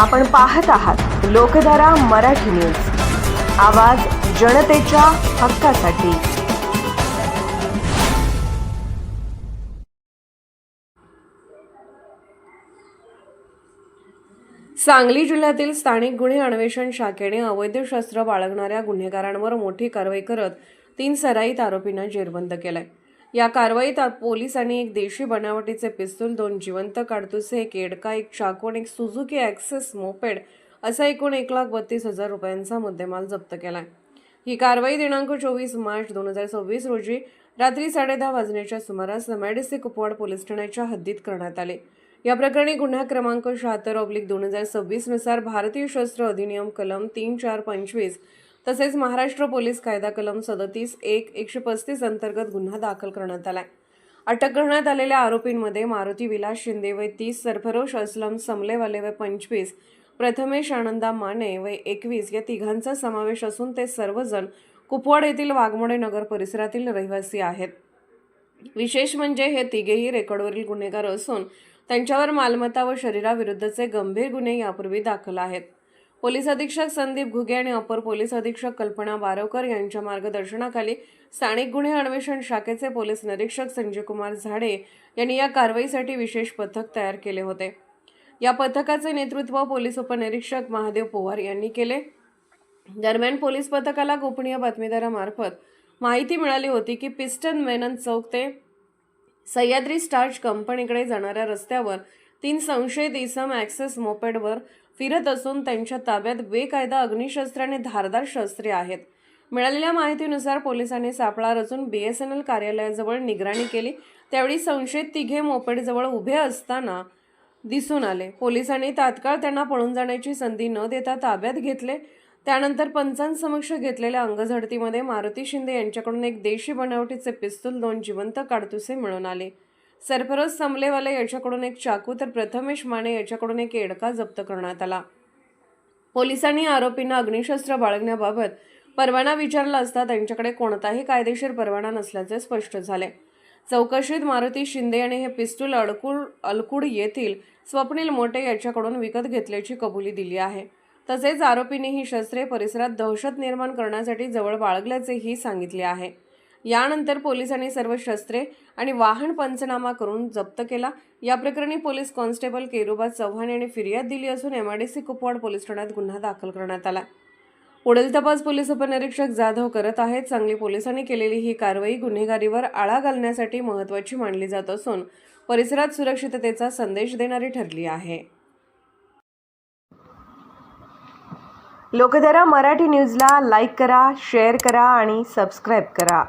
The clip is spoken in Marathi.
आपण पाहत आहात लोकधारा मराठी न्यूज, आवाज जनतेच्या हक्कासाठी। सांगली जिल्ह्यातील स्थानिक गुन्हे अन्वेषण शाखेने अवैध शस्त्र बाळगणाऱ्या गुन्हेगारांवर मोठी कारवाई करत 3 सराईत आरोपींना जेरबंद केलाय। या कारवाईत पोलिसांनी एक देशी बनावटीचे पिस्तूल, 2 जिवंत काडतुसे, एक एडका, एक चाकू आणि एक सुझुकी ॲक्सेस मोपेड असा एकूण 1,32,000 रुपयांचा मुद्देमाल जप्त केलाय। ही कारवाई दिनांक 24 मार्च 2026 रोजी रात्री 10:30 वाजण्याच्या सुमारास एमआयडीसी कुपवाड पोलीस ठाण्याच्या हद्दीत करण्यात आली। या प्रकरणी गुन्हा क्रमांक 76/2026 नुसार भारतीय शस्त्र अधिनियम कलम 3425 तसेच महाराष्ट्र पोलीस कायदा कलम 37(1)(135) अंतर्गत गुन्हा दाखल करण्यात आलाय। अटक करण्यात आलेल्या आरोपींमध्ये मारुती विलास शिंदे वय 30, सरफरोश असलम समलेवाले वय 25, प्रथमेश आनंदा माने वय 21 या तिघांचा समावेश असून ते सर्वजण कुपवाड येथील वाघमोडे नगर परिसरातील रहिवासी आहेत। विशेष म्हणजे हे तिघेही रेकॉर्डवरील गुन्हेगार असून त्यांच्यावर मालमत्ता व शरीराविरुद्धचे गंभीर गुन्हे यापूर्वी दाखल आहेत। पोलीस अधीक्षक संदीप घुगे आणि अपर पोलीस अधीक्षक कल्पना बारोकर यांच्या मार्गदर्शनाखाली स्थानिक गुन्हे अन्वेषण शाखेचे पोलीस निरीक्षक संजय कुमार झाडे यांनी या कारवाईसाठी विशेष पथक तयार केले होते। या पथकाचे नेतृत्व पोलीस उपनिरीक्षक महादेव पवार यांनी केले। दरम्यान पोलीस पथकाला गोपनीय बातमीदारामार्फत माहिती मिळाली होती की पिस्टन मेनन चौक ते सह्याद्री स्टार्च कंपनीकडे जाणाऱ्या रस्त्यावर 3 संशयित इसम ॲक्सेस मोपेडवर फिरत असून त्यांच्या ताब्यात बेकायदा अग्निशस्त्र आणि धारदार शस्त्रे आहेत। मिळालेल्या माहितीनुसार पोलिसांनी सापळा रचून BSNL कार्यालयाजवळ निगराणी केली। त्यावेळी संशयित तिघे मोपेडजवळ उभे असताना दिसून आले। पोलिसांनी तात्काळ त्यांना पळून जाण्याची संधी न देता ताब्यात घेतले। त्यानंतर पंचांसमक्ष घेतलेल्या अंगझडतीमध्ये मारुती शिंदे यांच्याकडून एक देशी बनावटीचे पिस्तूल, 2 जिवंत काडतुसे मिळून आले। सरफरोज समलेवाले याच्याकडून एक चाकू तर प्रथमेश माने याच्याकडून एक एडका जप्त करण्यात आला। पोलिसांनी आरोपींना अग्निशस्त्र बाळगण्याबाबत परवाना विचारला असता त्यांच्याकडे कोणताही कायदेशीर परवाना नसल्याचे स्पष्ट झाले। चौकशीत मारुती शिंदे यांनी हे पिस्तूल अलकुड येथील स्वप्नील मोटे याच्याकडून विकत घेतल्याची कबुली दिली आहे। तसेच आरोपींनी ही शस्त्रे परिसरात दहशत निर्माण करण्यासाठी जवळ बाळगल्याचेही सांगितले आहे। यानंतर पोलिसांनी सर्व शस्त्रे आणि वाहन पंचनामा करून जप्त केला। या प्रकरणी पोलीस कॉन्स्टेबल केरुबा चव्हाण यांनी फिर्याद दिली असून एमआयडीसी कुपवाड पोलीस ठाण्यात गुन्हा दाखल करण्यात आला। पुढील तपास पोलीस उपनिरीक्षक जाधव करत आहेत। सांगली पोलिसांनी केलेली ही कारवाई गुन्हेगारीवर आळा घालण्यासाठी महत्त्वाची मानली जात असून परिसरात सुरक्षिततेचा संदेश देणारी ठरली आहे। लोकधारा मराठी न्यूजला लाईक करा, शेअर करा आणि सबस्क्राईब करा।